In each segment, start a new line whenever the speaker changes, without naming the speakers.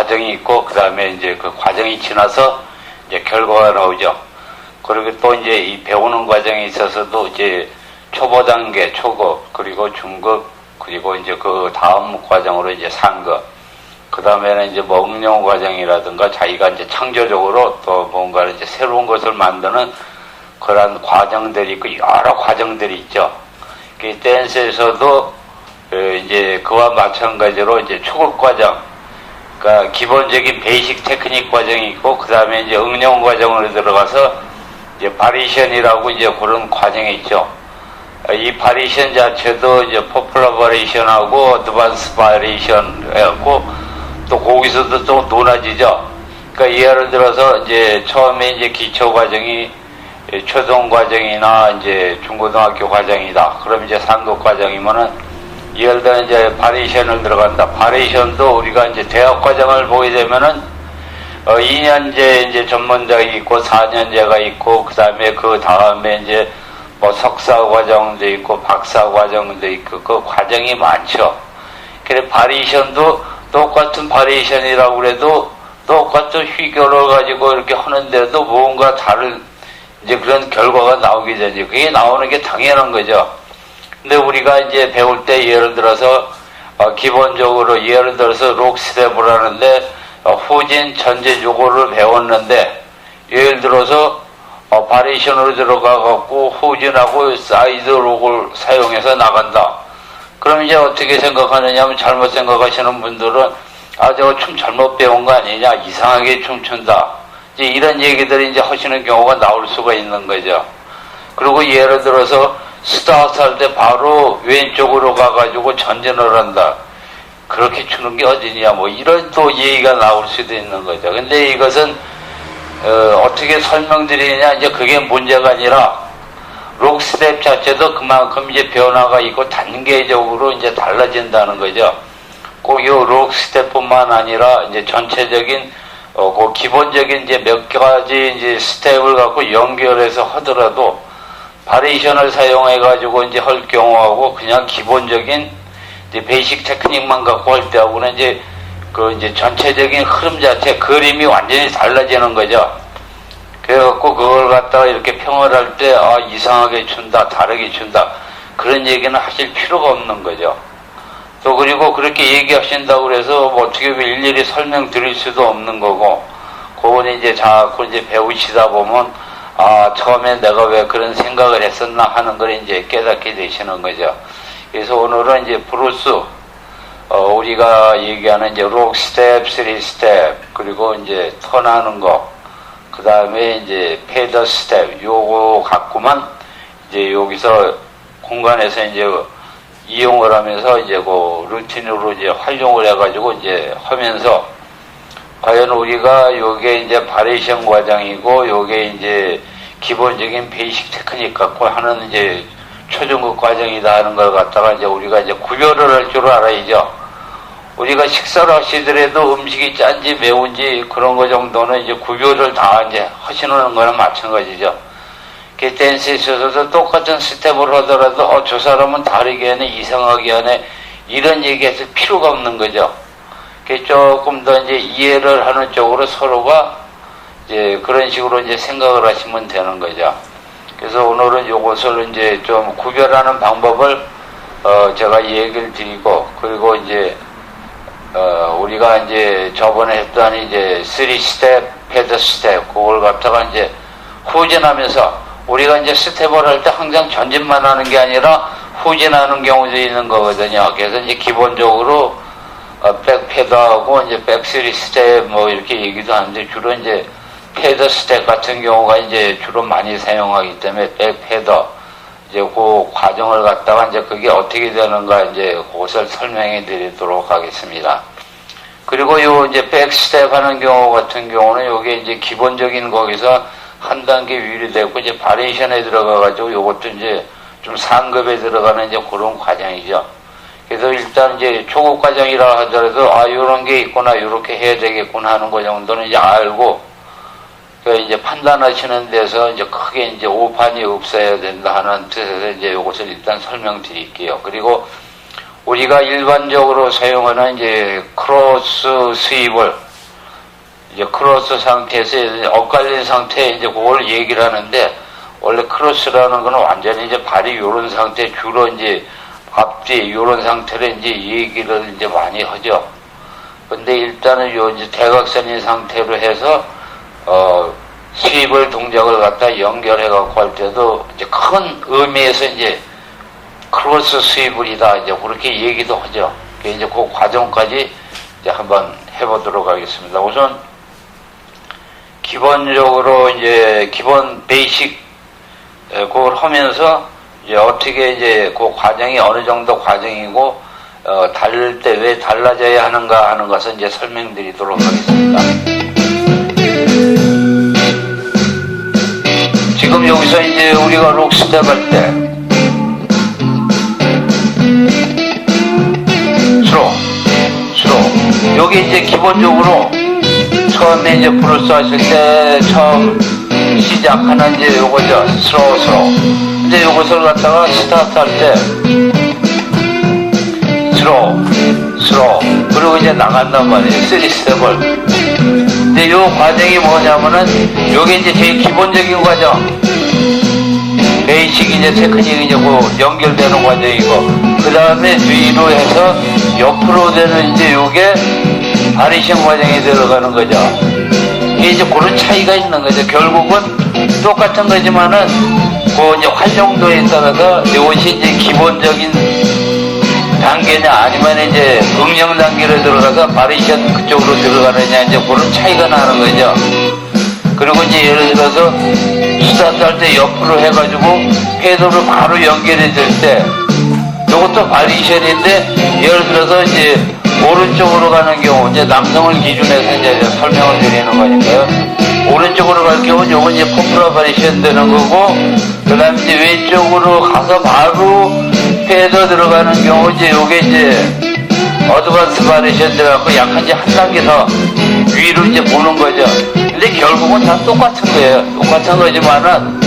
과정이 있고, 그 다음에 이제 그 과정이 지나서 이제 결과가 나오죠. 그리고 또 이제 이 배우는 과정에 있어서도 이제 초보 단계, 초급, 그리고 중급, 그리고 이제 그 다음 과정으로 이제 상급, 그 다음에는 이제 뭐 응용 과정이라든가 자기가 이제 창조적으로 또 뭔가 이제 새로운 것을 만드는 그런 과정들이 있고 여러 과정들이 있죠. 그 댄스에서도 이제 그와 마찬가지로 이제 초급 과정, 그러니까 기본적인 베이직 테크닉 과정이 있고, 그 다음에 이제 응용 과정으로 들어가서 이제 바리에이션이라고 이제 그런 과정이 있죠. 이 바리에이션 자체도 이제 포퓰러 바리에이션하고 어드밴스 바리에이션 해갖고 또 거기서도 또 논하지죠. 그러니까 예를 들어서 이제 처음에 이제 기초 과정이 초등 과정이나 이제 중고등학교 과정이다. 그럼 이제 상급 과정이면은 예를 들어 이제 바리에이션을 들어간다. 바리에이션도 우리가 이제 대학 과정을 보게 되면은 2년제 이제 전문자가 있고 4년제가 있고, 그 다음에 이제 뭐 석사 과정도 있고 박사 과정도 있고 그 과정이 많죠. 그래 바리에이션도 똑같은 바리에이션이라고 그래도 똑같은 휘교를 가지고 이렇게 하는데도 뭔가 다른 이제 그런 결과가 나오게 되죠. 그게 나오는 게 당연한 거죠. 근데 우리가 이제 배울 때 예를 들어서 기본적으로 예를 들어서 록스텝을 하는데 후진 전제 요거를 배웠는데 예를 들어서 바리에이션으로 들어가갖고 후진하고 사이드 록을 사용해서 나간다. 그럼 이제 어떻게 생각하느냐면 잘못 생각하시는 분들은 저거 춤 잘못 배운 거 아니냐, 이상하게 춤춘다. 이제 이런 얘기들이 이제 하시는 경우가 나올 수가 있는 거죠. 그리고 예를 들어서 스타트 할 때 바로 왼쪽으로 가가지고 전진을 한다. 그렇게 추는 게 어디냐, 뭐 이런 또 얘기가 나올 수도 있는 거죠. 근데 이것은 어떻게 설명드리느냐, 이제 그게 문제가 아니라 록스텝 자체도 그만큼 이제 변화가 있고 단계적으로 이제 달라진다는 거죠. 꼭 이 록스텝뿐만 아니라 이제 전체적인 그 기본적인 이제 몇 가지 이제 스텝을 갖고 연결해서 하더라도 바리에이션을 사용해 가지고 이제 할 경우하고 그냥 기본적인 이제 베이직 테크닉만 갖고 할 때하고는 이제 그 이제 전체적인 흐름 자체 그림이 완전히 달라지는 거죠. 그래갖고 그걸 갖다가 이렇게 평을 할 때 이상하게 춘다, 다르게 춘다, 그런 얘기는 하실 필요가 없는 거죠. 또 그리고 그렇게 얘기하신다고 그래서 뭐 어떻게 일일이 설명드릴 수도 없는 거고, 그건 이제 자꾸 이제 배우시다 보면 처음에 내가 왜 그런 생각을 했었나 하는 걸 이제 깨닫게 되시는 거죠. 그래서 오늘은 이제 브루스 우리가 얘기하는 이제 록 스텝, 3스텝, 그리고 이제 턴하는 거, 그 다음에 이제 페더 스텝, 요거 갖고만 이제 여기서 공간에서 이제 이용을 하면서 이제 그 루틴으로 이제 활용을 해가지고 이제 하면서 과연 우리가 요게 이제 바리에이션 과정이고 요게 이제 기본적인 베이직 테크닉 갖고 하는 이제 초중급 과정이다 하는 걸 갖다가 이제 우리가 이제 구별을 할 줄 알아야죠. 우리가 식사를 하시더라도 음식이 짠지 매운지 그런 거 정도는 이제 구별을 다 이제 하시는 거랑 마찬가지죠. 댄스에 있어서도 똑같은 스텝을 하더라도 저 사람은 다르게 하네, 이상하게 하네, 이런 얘기해서 필요가 없는 거죠. 조금 더 이제 이해를 하는 쪽으로 서로가 이제 그런 식으로 이제 생각을 하시면 되는 거죠. 그래서 오늘은 요것을 이제 좀 구별하는 방법을 제가 얘기를 드리고, 그리고 이제 우리가 이제 저번에 했던 이제 3스텝, 패드 스텝, 그걸 갖다가 이제 후진하면서 우리가 이제 스텝을 할 때 항상 전진만 하는 게 아니라 후진하는 경우도 있는 거거든요. 그래서 이제 기본적으로 백 패드하고 이제 백 3스텝 뭐 이렇게 얘기도 하는데, 주로 이제 패드 스텝 같은 경우가 이제 주로 많이 사용하기 때문에 백 패드 이제 그 과정을 갖다가 이제 그게 어떻게 되는가 이제 그것을 설명해 드리도록 하겠습니다. 그리고 요 이제 백 스텝 하는 경우 같은 경우는 요게 이제 기본적인 거기서 한 단계 위로 되고 이제 바리에이션에 들어가가지고 요것도 이제 좀 상급에 들어가는 이제 그런 과정이죠. 그래서 일단 이제 초급 과정이라 하더라도 요런 게 있구나, 요렇게 해야 되겠구나 하는 거 정도는 이제 알고, 이제 판단하시는 데서 이제 크게 이제 오판이 없어야 된다 하는 뜻에서 이제 요것을 일단 설명드릴게요. 그리고 우리가 일반적으로 사용하는 이제 크로스 스윕을 이제 크로스 상태에서 엇갈린 상태에 이제 그걸 얘기를 하는데, 원래 크로스라는 거는 완전히 이제 발이 요런 상태, 주로 이제 앞뒤 요런 상태로 이제 얘기를 이제 많이 하죠. 근데 일단은 요 이제 대각선인 상태로 해서, 스윕을 동작을 갖다 연결해 갖고 할 때도 이제 큰 의미에서 이제 크로스 스윕을이다. 이제 그렇게 얘기도 하죠. 이제 그 과정까지 이제 한번 해보도록 하겠습니다. 우선, 기본적으로 이제 기본 베이식 그걸 하면서 이제 어떻게 이제 그 과정이 어느 정도 과정이고 다를 때 왜 달라져야 하는가 하는 것을 이제 설명드리도록 하겠습니다. 지금 여기서 이제 우리가 록스텝 할 때 스로 여기 이제 기본적으로 처음에 이제 브루스 하실 때 처음 시작하는 이제 요거죠. 스로. 이제 요것을 갖다가 스타트 할 때 스로. 그리고 이제 나간단 말이에요. 3스텝을. 근데 요 과정이 뭐냐면은 요게 이제 제일 기본적인 과정. 베이식 이제 테크닉 이제 그 연결되는 과정이고, 그 다음에 뒤로 해서 옆으로 되는 이제 요게 바리션 과정이 들어가는 거죠. 이게 이제 그런 차이가 있는 거죠. 결국은 똑같은 거지만은, 그 이제 활용도에 따라서 이것이 이제 기본적인 단계냐, 아니면 이제 응용 단계로 들어가서 바리션 그쪽으로 들어가느냐, 이제 그런 차이가 나는 거죠. 그리고 이제 예를 들어서 스타트 할 때 옆으로 해가지고 패드로 바로 연결이 될 때, 이것도 바리션인데, 예를 들어서 이제 오른쪽으로 가는 경우, 이제 남성을 기준해서 이제 설명을 드리는 거니까요. 오른쪽으로 갈 경우는 요건 이제 포플라 바리션 되는 거고, 그 다음에 이제 왼쪽으로 가서 바로 패드 들어가는 경우, 이제 요게 이제 어드밴스 바리션 들어가고 약간 이제 한 단계 더 위로 이제 보는 거죠. 근데 결국은 다 똑같은 거예요. 똑같은 거지만은,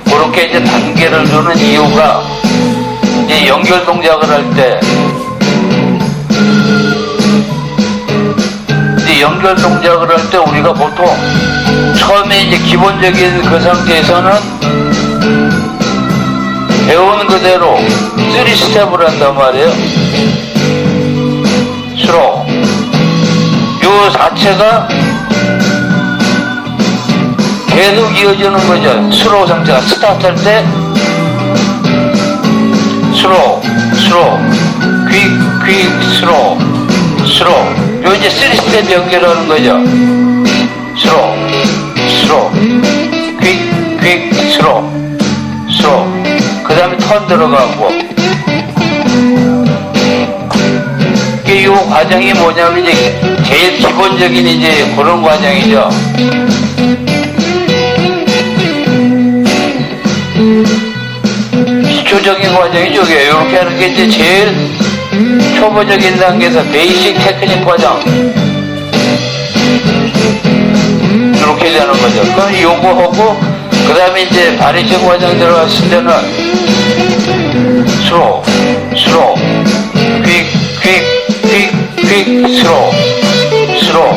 그렇게 이제 단계를 주는 이유가, 이제 연결 동작을 할 때, 연결 동작을 할 때 우리가 보통 처음에 이제 기본적인 그 상태에서는 배운 그대로 3스텝을 한단 말이에요. 스로. 요 자체가 계속 이어지는 거죠. 스로 상태가 스타트 할 때 스로, 퀵, 스로. 요 이제 3스텝 연결하는 거죠. 스로, 퀵, 스로. 그 다음에 턴 들어가고. 이게 요 과정이 뭐냐면 이제 제일 기본적인 이제 그런 과정이죠. 기초적인 과정이죠. 이렇게 하는 게 이제 제일 초보적인 단계에서 베이식 테크닉 과정. 이렇게 되는 거죠. 그럼 요거 하고, 그 다음에 이제 바리션 과정 들어갔을 때는 스로, 퀵, 스로,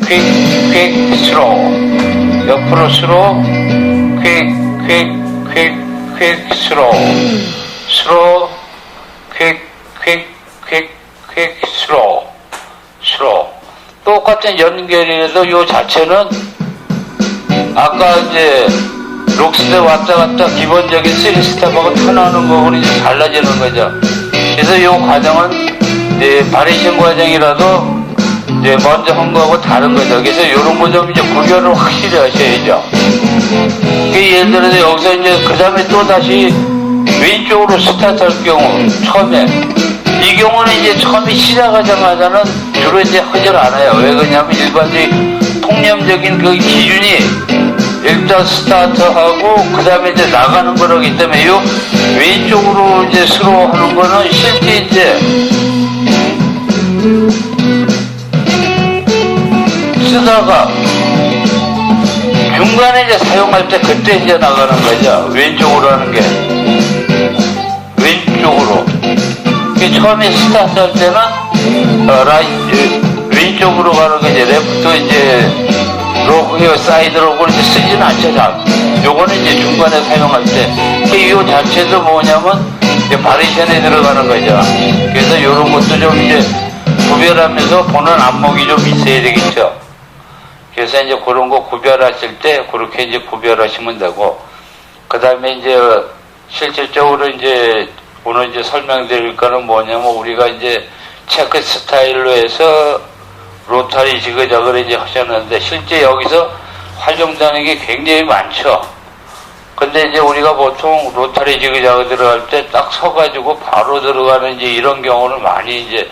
퀵, 스로. 옆으로 스로, 퀵, 스로, 퀵, 스로. 똑같은 연결이라도 요 자체는 아까 이제 록스텝 왔다 갔다 기본적인 3스텝하고 턴하는 거하고는 이제 달라지는 거죠. 그래서 요 과정은 이제 바리션 과정이라도 이제 먼저 한 거하고 다른 거죠. 그래서 요런 거 좀 이제 구별을 확실히 하셔야죠. 예를 들어서 여기서 이제 그 다음에 또 다시 왼쪽으로 스타트 할 경우, 처음에. 이 경우는 이제 처음에 시작하자마자는 주로 이제 하질 않아요. 왜 그러냐면 일반적인 통념적인 그 기준이 일단 스타트하고 그 다음에 이제 나가는 거라기 때문에 요 왼쪽으로 이제 스로 하는 거는 실제 이제 쓰다가 중간에 이제 사용할 때 그때 이제 나가는 거죠. 왼쪽으로 하는 게. 왼쪽으로. 처음에 스타트 할 때는 쪽으로 가는 거 이제 레프트 이제 로그 사이드 로그를 이제 쓰지는 않죠. 잘. 요거는 이제 중간에 사용할 때 이 자체도 뭐냐면 이제 바리션에 들어가는 거죠. 그래서 요런 것도 좀 이제 구별하면서 보는 안목이 좀 있어야 되겠죠. 그래서 이제 그런 거 구별하실 때 그렇게 이제 구별하시면 되고, 그 다음에 이제 실질적으로 이제 오늘 이제 설명드릴 거는 뭐냐면 우리가 이제 체크 스타일로 해서 로타리 지그자그를 이제 하셨는데 실제 여기서 활용되는 게 굉장히 많죠. 근데 이제 우리가 보통 로타리 지그자그 들어갈 때 딱 서가지고 바로 들어가는 이제 이런 경우는 많이 이제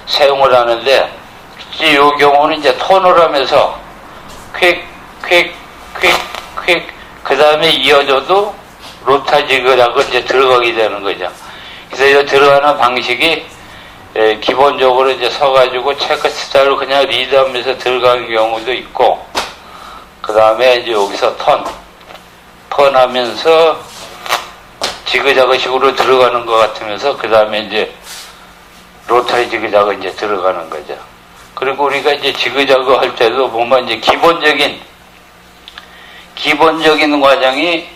사용을 하는데, 이제 이 경우는 이제 톤을 하면서 퀵, 그 다음에 이어져도 로타 지그자그 이제 들어가게 되는 거죠. 그래서 이 들어가는 방식이 기본적으로 이제 서가지고 체크 스타일로 그냥 리드하면서 들어가는 경우도 있고, 그 다음에 이제 여기서 턴하면서 지그자그 식으로 들어가는 것 같으면서, 그 다음에 이제 로타리 지그자그 이제 들어가는 거죠. 그리고 우리가 이제 지그자그 할 때도 보면 이제 기본적인 과정이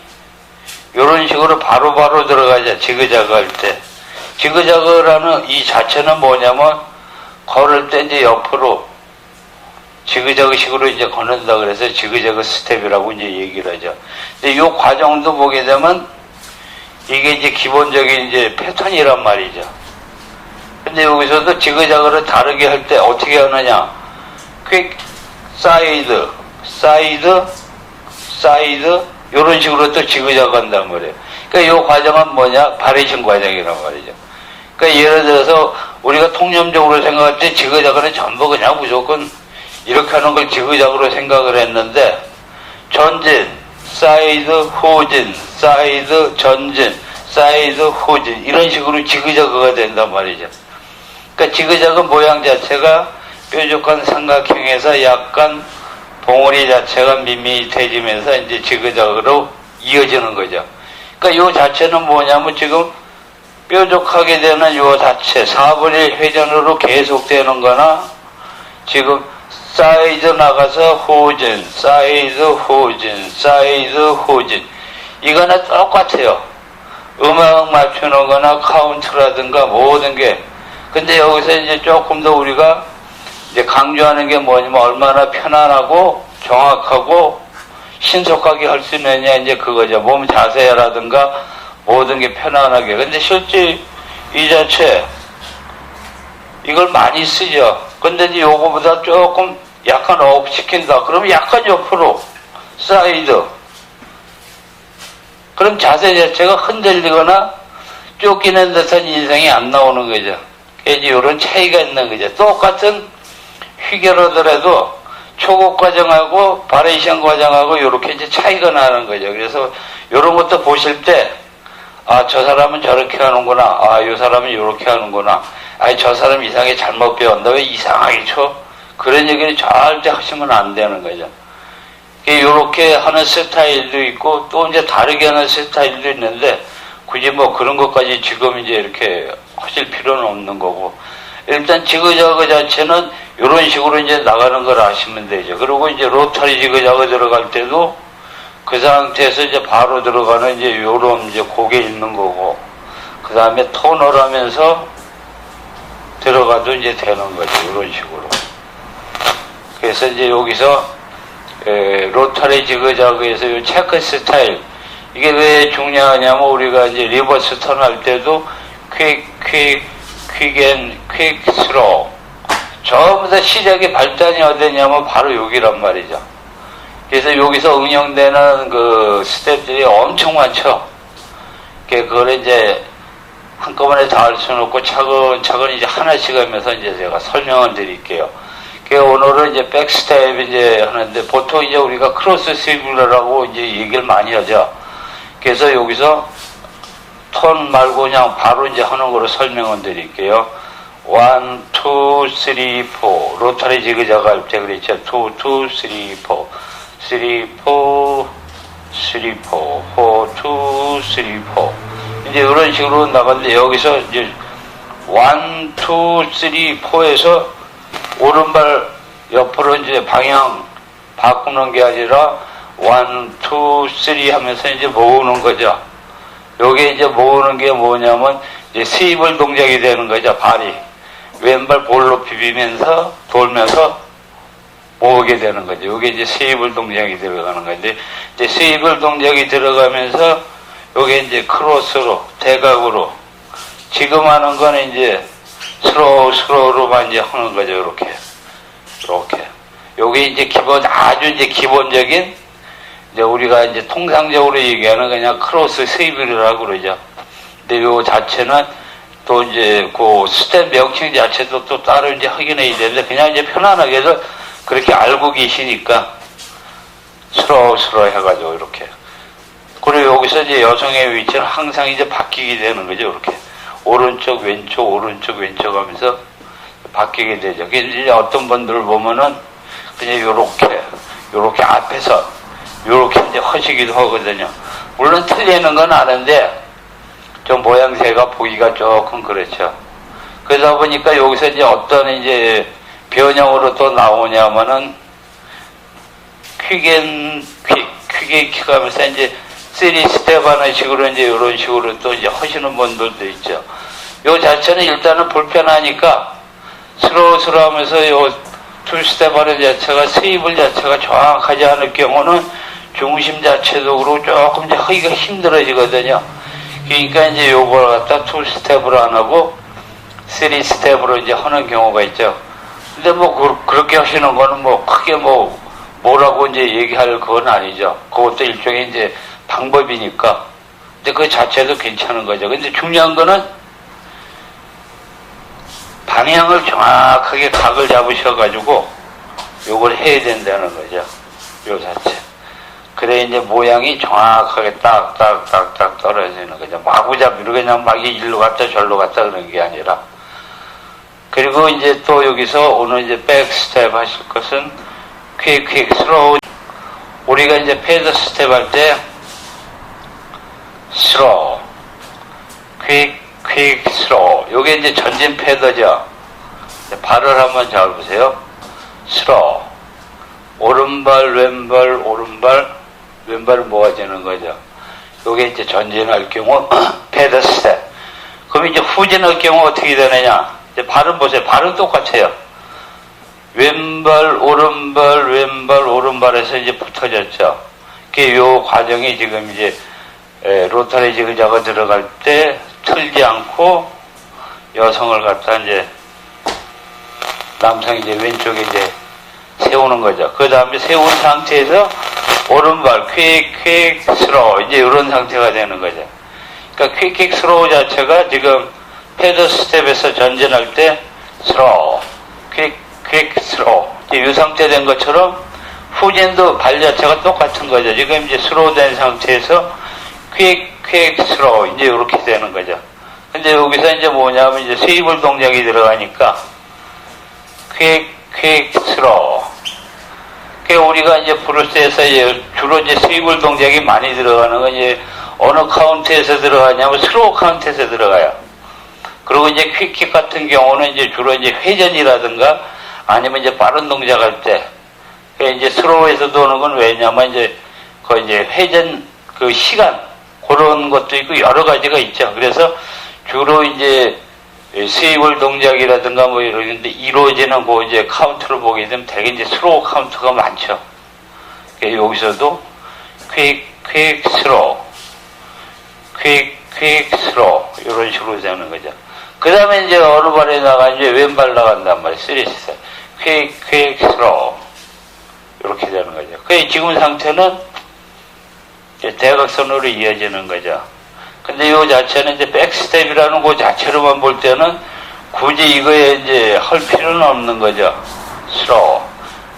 이런 식으로 바로바로 들어가죠. 지그자그 할 때. 지그자그라는 이 자체는 뭐냐면 걸을 때 이제 옆으로 지그자그 식으로 이제 걷는다 그래서 지그자그 스텝이라고 이제 얘기를 하죠. 근데 이 과정도 보게 되면 이게 이제 기본적인 이제 패턴이란 말이죠. 근데 여기서도 지그자그를 다르게 할 때 어떻게 하느냐. 퀵, 사이드, 이런 식으로 또 지그자그 한단 말이에요. 그러니까 이 과정은 뭐냐? 바리에이션 과정이란 말이죠. 그러니까 예를 들어서 우리가 통념적으로 생각할 때 지그자그는 전부 그냥 무조건 이렇게 하는 걸 지그자그로 생각을 했는데, 전진, 사이드, 후진, 사이드, 전진, 사이드, 후진, 이런 식으로 지그자그가 된단 말이죠. 그러니까 지그자그 모양 자체가 뾰족한 삼각형에서 약간 봉우리 자체가 밋밋해지면서 이제 지그자그로 이어지는 거죠. 그러니까 이 자체는 뭐냐면 지금 뾰족하게 되는 이 자체 4분의 1 회전으로 계속되는 거나, 지금 사이드 나가서 후진, 사이드 후진, 사이드 후진, 이거는 똑같아요. 음악 맞추는 거나 카운트라든가 모든 게. 근데 여기서 이제 조금 더 우리가 이제 강조하는 게 뭐냐면 얼마나 편안하고 정확하고 신속하게 할 수 있느냐, 이제 그거죠. 몸 자세라든가 모든 게 편안하게. 근데 실제 이 자체 이걸 많이 쓰죠. 근데 이제 요거보다 조금 약간 업시킨다. 그러면 약간 옆으로 사이드. 그럼 자세 자체가 흔들리거나 쫓기는 듯한 인상이 안 나오는 거죠. 이제 이런 차이가 있는 거죠. 똑같은 휘결하더라도 초급 과정하고 바리에이션 과정하고 이렇게 이제 차이가 나는 거죠. 그래서 이런 것도 보실 때, 아, 저 사람은 저렇게 하는구나. 아, 이 사람은 이렇게 하는구나. 아니, 저 사람 이상하게 잘못 배웠다. 왜 이상하게 쳐? 그런 얘기를 절대 하시면 안 되는 거죠. 이렇게 하는 스타일도 있고, 또 이제 다르게 하는 스타일도 있는데, 굳이 뭐 그런 것까지 지금 이제 이렇게 하실 필요는 없는 거고, 일단 지그자그 자체는 이런 식으로 이제 나가는 걸 아시면 되죠. 그리고 이제 로타리 지그자그 들어갈 때도 그 상태에서 이제 바로 들어가는 이제 요런 이제 고개 있는 거고, 그 다음에 톤을 하면서 들어가도 이제 되는 거죠. 이런 식으로. 그래서 이제 여기서 로타리 지그자그에서 이 체크 스타일, 이게 왜 중요하냐면 우리가 이제 리버스 턴 할 때도 퀵 스로우, 전부 다 시작의 발단이 어디냐면 바로 여기란 말이죠. 그래서 여기서 응용되는 그 스텝들이 엄청 많죠. 그걸 이제 한꺼번에 다 할 수는 없고 차근차근 이제 하나씩 하면서 이제 제가 설명을 드릴게요. 오늘은 이제 백스텝 이제 하는데, 보통 이제 우리가 크로스 스위블러라고 이제 얘기를 많이 하죠. 그래서 여기서 턴 말고 그냥 바로 이제 하는 거로 설명을 드릴게요. 1, 2, 3, 4. 로타리 지그자그 할 때 그랬죠. 2, 2, 3, 4. 3, 4, 3, 4, 4, 2, 3, 4. 이제 이런 식으로 나가는데, 여기서 이제 1, 2, 3, 4에서 오른발 옆으로 이제 방향 바꾸는 게 아니라 1, 2, 3 하면서 이제 모으는 거죠. 요게 이제 모으는 게 뭐냐면 이제 스위블 동작이 되는 거죠. 발이 왼발 볼로 비비면서 돌면서 모으게 되는 거죠. 요게 이제 스위블 동작이 들어가는 건데, 이제 스위블 동작이 들어가면서 요게 이제 크로스로 대각으로 지금 하는 거는 이제 스로우로만 이제 하는 거죠. 이렇게 요게 이제 아주 이제 기본적인 이제 우리가 이제 통상적으로 얘기하는 그냥 크로스 스위블이라고 그러죠. 근데 요 자체는 또 이제 그 스텝 명칭 자체도 또 따로 이제 확인해야 되는데, 그냥 이제 편안하게도 그렇게 알고 계시니까 스로우 해가지고 이렇게. 그리고 여기서 이제 여성의 위치는 항상 이제 바뀌게 되는 거죠. 이렇게 오른쪽 왼쪽 하면서 바뀌게 되죠. 이제 어떤 분들을 보면은 그냥 요렇게 앞에서 요렇게 이제 하시기도 하거든요. 물론 틀리는 건 아는데 좀 모양새가 보기가 조금 그렇죠. 그러다 보니까 여기서 이제 어떤 이제 변형으로 또 나오냐면은 퀵 하면서 이제 3스텝 하는 식으로 이제 이런 식으로 또 이제 하시는 분들도 있죠. 요 자체는 일단은 불편하니까 스로우 하면서 요 2스텝 하는 자체가 스위블 자체가 정확하지 않을 경우는 중심 자체도 그렇고 조금 이제 하기가 힘들어지거든요. 그러니까 이제 요걸 갖다 2스텝으로 안 하고 3스텝으로 이제 하는 경우가 있죠. 근데 뭐 그렇게 하시는 거는 뭐 크게 뭐라고 이제 얘기할 건 아니죠. 그것도 일종의 이제 방법이니까. 근데 그 자체도 괜찮은 거죠. 근데 중요한 거는 방향을 정확하게 각을 잡으셔가지고 요걸 해야 된다는 거죠. 요 자체. 그래 이제 모양이 정확하게 딱 떨어지는 거죠. 마구잡이로 그냥 막 일로 갔다 절로 갔다 그런 게 아니라. 그리고 이제 또 여기서 오늘 이제 백스텝 하실 것은 퀵 스로우. 우리가 이제 패드 스텝 할 때 스로우 퀵 스로우. 요게 이제 전진 패드죠. 발을 한번 잘 보세요. 스로우. 오른발 왼발을 모아지는 거죠. 요게 이제 전진할 경우 패드 스텝. 그럼 이제 후진할 경우 어떻게 되느냐? 이제 발은 보세요. 발은 똑같아요. 왼발 오른발에서 이제 붙어졌죠. 요 과정이 지금 이제 로터리 지그자가 들어갈 때 틀지 않고 여성을 갖다 이제 남성이 이제 왼쪽에 이제 세우는 거죠. 그 다음에 세운 상태에서 오른발 퀵 스로우 이제 이런 상태가 되는 거죠. 그러니까 퀵 스로우 자체가 지금 패드 스텝에서 전진할 때 스로우 퀵 스로우 이 상태 된 것처럼 후진도 발 자체가 똑같은 거죠. 지금 이제 스로우 된 상태에서 퀵 스로우 이제 이렇게 되는 거죠. 근데 여기서 이제 뭐냐면 이제 스위블 동작이 들어가니까 퀵 스로우. 우리가 이제 브루스에서 주로 이제 스위블 동작이 많이 들어가는 건 이제 어느 카운트에서 들어가냐면 스로우 카운트에서 들어가요. 그리고 이제 퀵 같은 경우는 이제 주로 이제 회전이라든가 아니면 이제 빠른 동작할 때 이제 스로우에서 도는 건 왜냐면 이제 그 이제 회전 그 시간 그런 것도 있고 여러 가지가 있죠. 그래서 주로 이제 스위블 동작이라든가 뭐 이런데 이루어지는 그 이제 카운트를 보게 되면 되게 이제 스로우 카운트가 많죠. 여기서도 퀵 스로우 이런 식으로 되는 거죠. 그 다음에 이제 어느 발에 나가 이제 왼발 나간단 말이에요. 3스텝 퀵 스로우 이렇게 되는 거죠. 그 지금 상태는 이제 대각선으로 이어지는 거죠. 근데 이 자체는 이제 백스텝이라는 그 자체로만 볼 때는 굳이 이거에 이제 할 필요는 없는 거죠. 스로우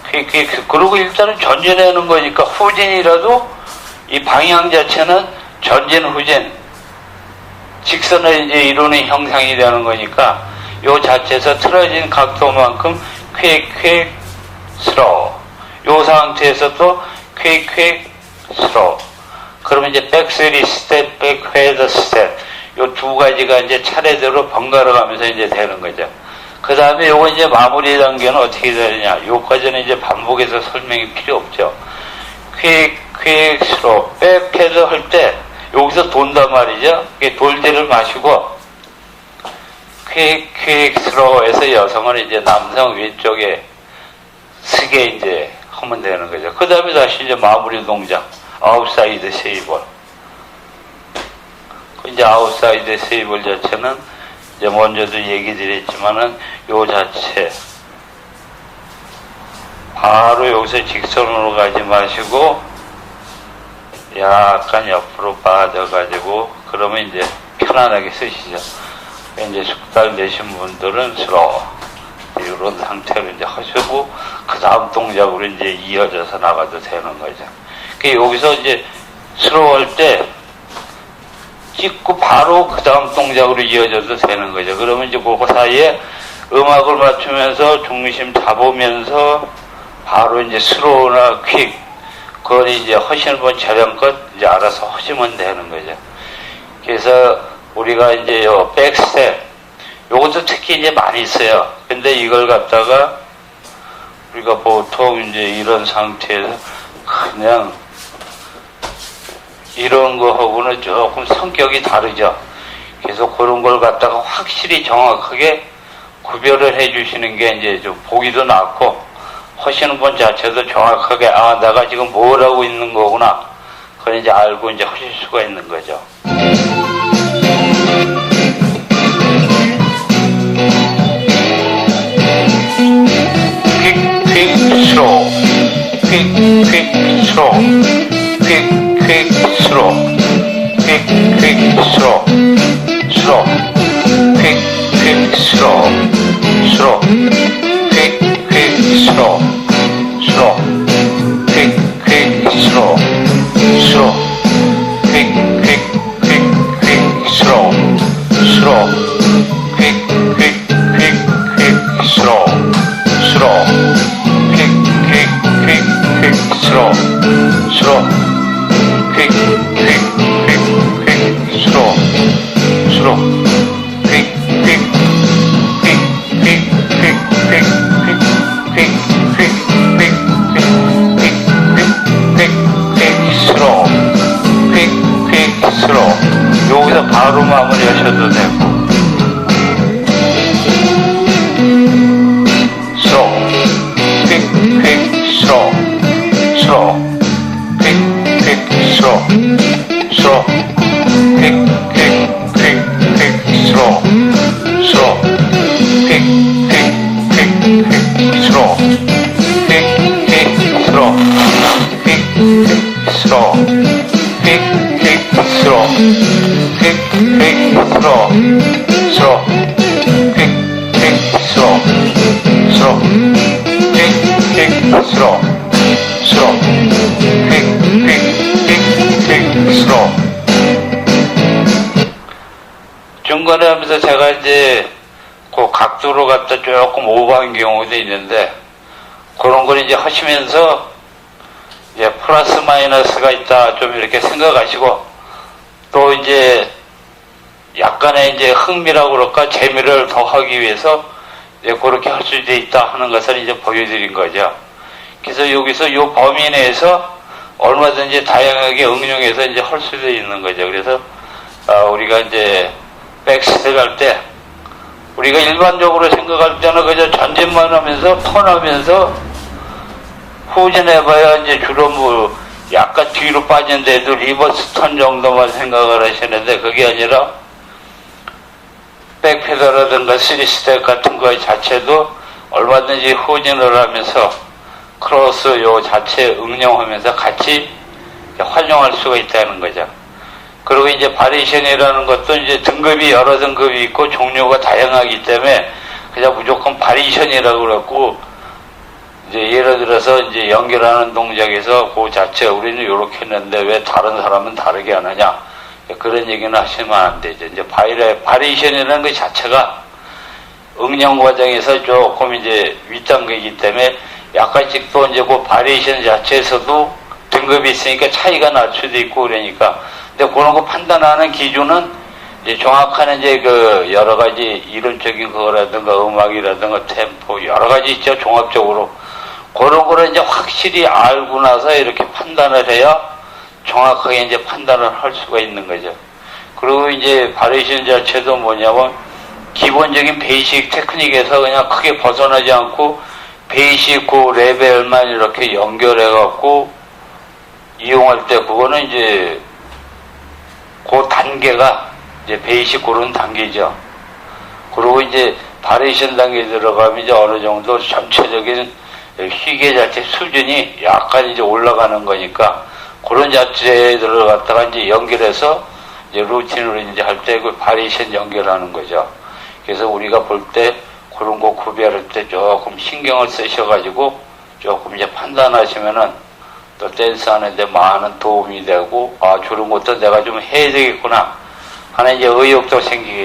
퀵 그리고 일단은 전진하는 거니까 후진이라도 이 방향 자체는 전진 후진 직선을 이제 이루는 형상이 되는 거니까 요 자체에서 틀어진 각도만큼 퀵 스로우 요 상태에서 또 퀵 스로우 그러면 이제 백 3스텝, 백 헤드 스텝 요 두 가지가 이제 차례대로 번갈아 가면서 이제 되는 거죠. 그 다음에 요거 이제 마무리 단계는 어떻게 되느냐. 요까지는 이제 반복해서 설명이 필요 없죠. 퀵, 스로, 백패드 할 때, 여기서 돈단 말이죠. 돌 때를 마시고, 퀵, 스로에서 여성은 이제 남성 왼쪽에 쓰게 이제 하면 되는 거죠. 그 다음에 다시 이제 마무리 동작. 아웃사이드 세이블. 이제 아웃사이드 세이블 자체는 이제 먼저도 얘기 드렸지만은 요 자체. 바로 여기서 직선으로 가지 마시고, 약간 옆으로 빠져가지고, 그러면 이제 편안하게 쓰시죠. 이제 숙달 내신 분들은 스로 이런 상태로 이제 하시고 그 다음 동작으로 이제 이어져서 나가도 되는 거죠. 그러니까 여기서 이제 스로 할 때 찍고 바로 그 다음 동작으로 이어져도 되는 거죠. 그러면 이제 그거 사이에 음악을 맞추면서 중심 잡으면서 바로 이제 스로우나 퀵 그걸 이제 하시는 분 자량껏 이제 알아서 하시면 되는 거죠. 그래서 우리가 이제 요 백스텝 요것도 특히 이제 많이 있어요. 근데 이걸 갖다가 우리가 보통 이제 이런 상태에서 그냥 이런 거하고는 조금 성격이 다르죠. 그래서 그런 걸 갖다가 확실히 정확하게 구별을 해 주시는 게 이제 좀 보기도 낫고 하시는 분 자체도 정확하게 아 내가 지금 뭘 하고 있는 거구나 그걸 이제 알고 이제 하실 수가 있는 거죠. 퀵 스로 퀵 스로 퀵 스로 퀵 스로 스로 퀵 스로 스로 퀵 스로 스로 퀵 스로 스로 퀵 스로 스로 퀵 스로 스로 퀵 스로 스로 퀵 스로 스로 퀵 스로 퀵 스로 여기서 바로 마무리 하셔도 되고 스로 퀵 스로 스로 퀵 스로 스로 퀵 스로 스로 퀵 스로 퀵 스로 스로 퀵 스로 퀵 스로 스로 퀵 스로 스로 퀵 스로 스로 퀵 스로 중간에 하면서 제가 이제 그 각도로 갖다 조금 오버한 경우도 있는데 그런 걸 이제 하시면서 이제 플러스 마이너스가 있다 좀 이렇게 생각하시고 또 이제 약간의 이제 흥미라고 그럴까 재미를 더하기 위해서 이제 그렇게 할 수도 있다 하는 것을 이제 보여드린 거죠. 그래서 여기서 이 범위 내에서 얼마든지 다양하게 응용해서 이제 할 수도 있는 거죠. 그래서 우리가 이제 백스텝 할 때 우리가 일반적으로 생각할 때는 그저 전진만 하면서 턴하면서 후진해봐야 이제 주로 뭐 약간 뒤로 빠진데도 리버스 턴 정도만 생각을 하시는데 그게 아니라 백페더라든가 3스텝 같은 거 자체도 얼마든지 후진을 하면서 크로스 요 자체 응용하면서 같이 활용할 수가 있다는 거죠. 그리고 이제 바리에이션이라는 것도 이제 등급이 여러 등급이 있고 종류가 다양하기 때문에 그냥 무조건 바리에이션이라고 그랬고 이제 예를 들어서 이제 연결하는 동작에서 그 자체 우리는 이렇게 했는데 왜 다른 사람은 다르게 안 하냐 그런 얘기는 하시면 안 되죠. 이제 바리에이션이라는 것 자체가 응용 과정에서 조금 이제 윗단계이기 때문에 약간씩 또 이제 그 바리에이션 자체에서도 등급이 있으니까 차이가 날 수도 있고 그러니까 근데 그런 거 판단하는 기준은 이제 정확한 이제 그 여러 가지 이론적인 거라든가 음악이라든가 템포 여러 가지 있죠. 종합적으로 그런 거를 이제 확실히 알고 나서 이렇게 판단을 해야 정확하게 이제 판단을 할 수가 있는 거죠. 그리고 이제 바리에이션 자체도 뭐냐면 기본적인 베이식 테크닉에서 그냥 크게 벗어나지 않고 베이식 그 레벨만 이렇게 연결해 갖고 이용할 때 그거는 이제 그 단계가 이제 베이식 그런 단계죠. 그리고 이제 바리에이션 단계 들어가면 이제 어느 정도 전체적인 희계 자체 수준이 약간 이제 올라가는 거니까 그런 자체에 들어갔다가 이제 연결해서 이제 루틴으로 이제 할 때 그 바리에이션 연결하는 거죠. 그래서 우리가 볼 때 그런 거 구별할 때 조금 신경을 쓰셔가지고 조금 이제 판단하시면은 또 댄스 하는데 많은 도움이 되고, 아, 저런 것도 내가 좀 해야 되겠구나 하는 이제 의욕도 생기게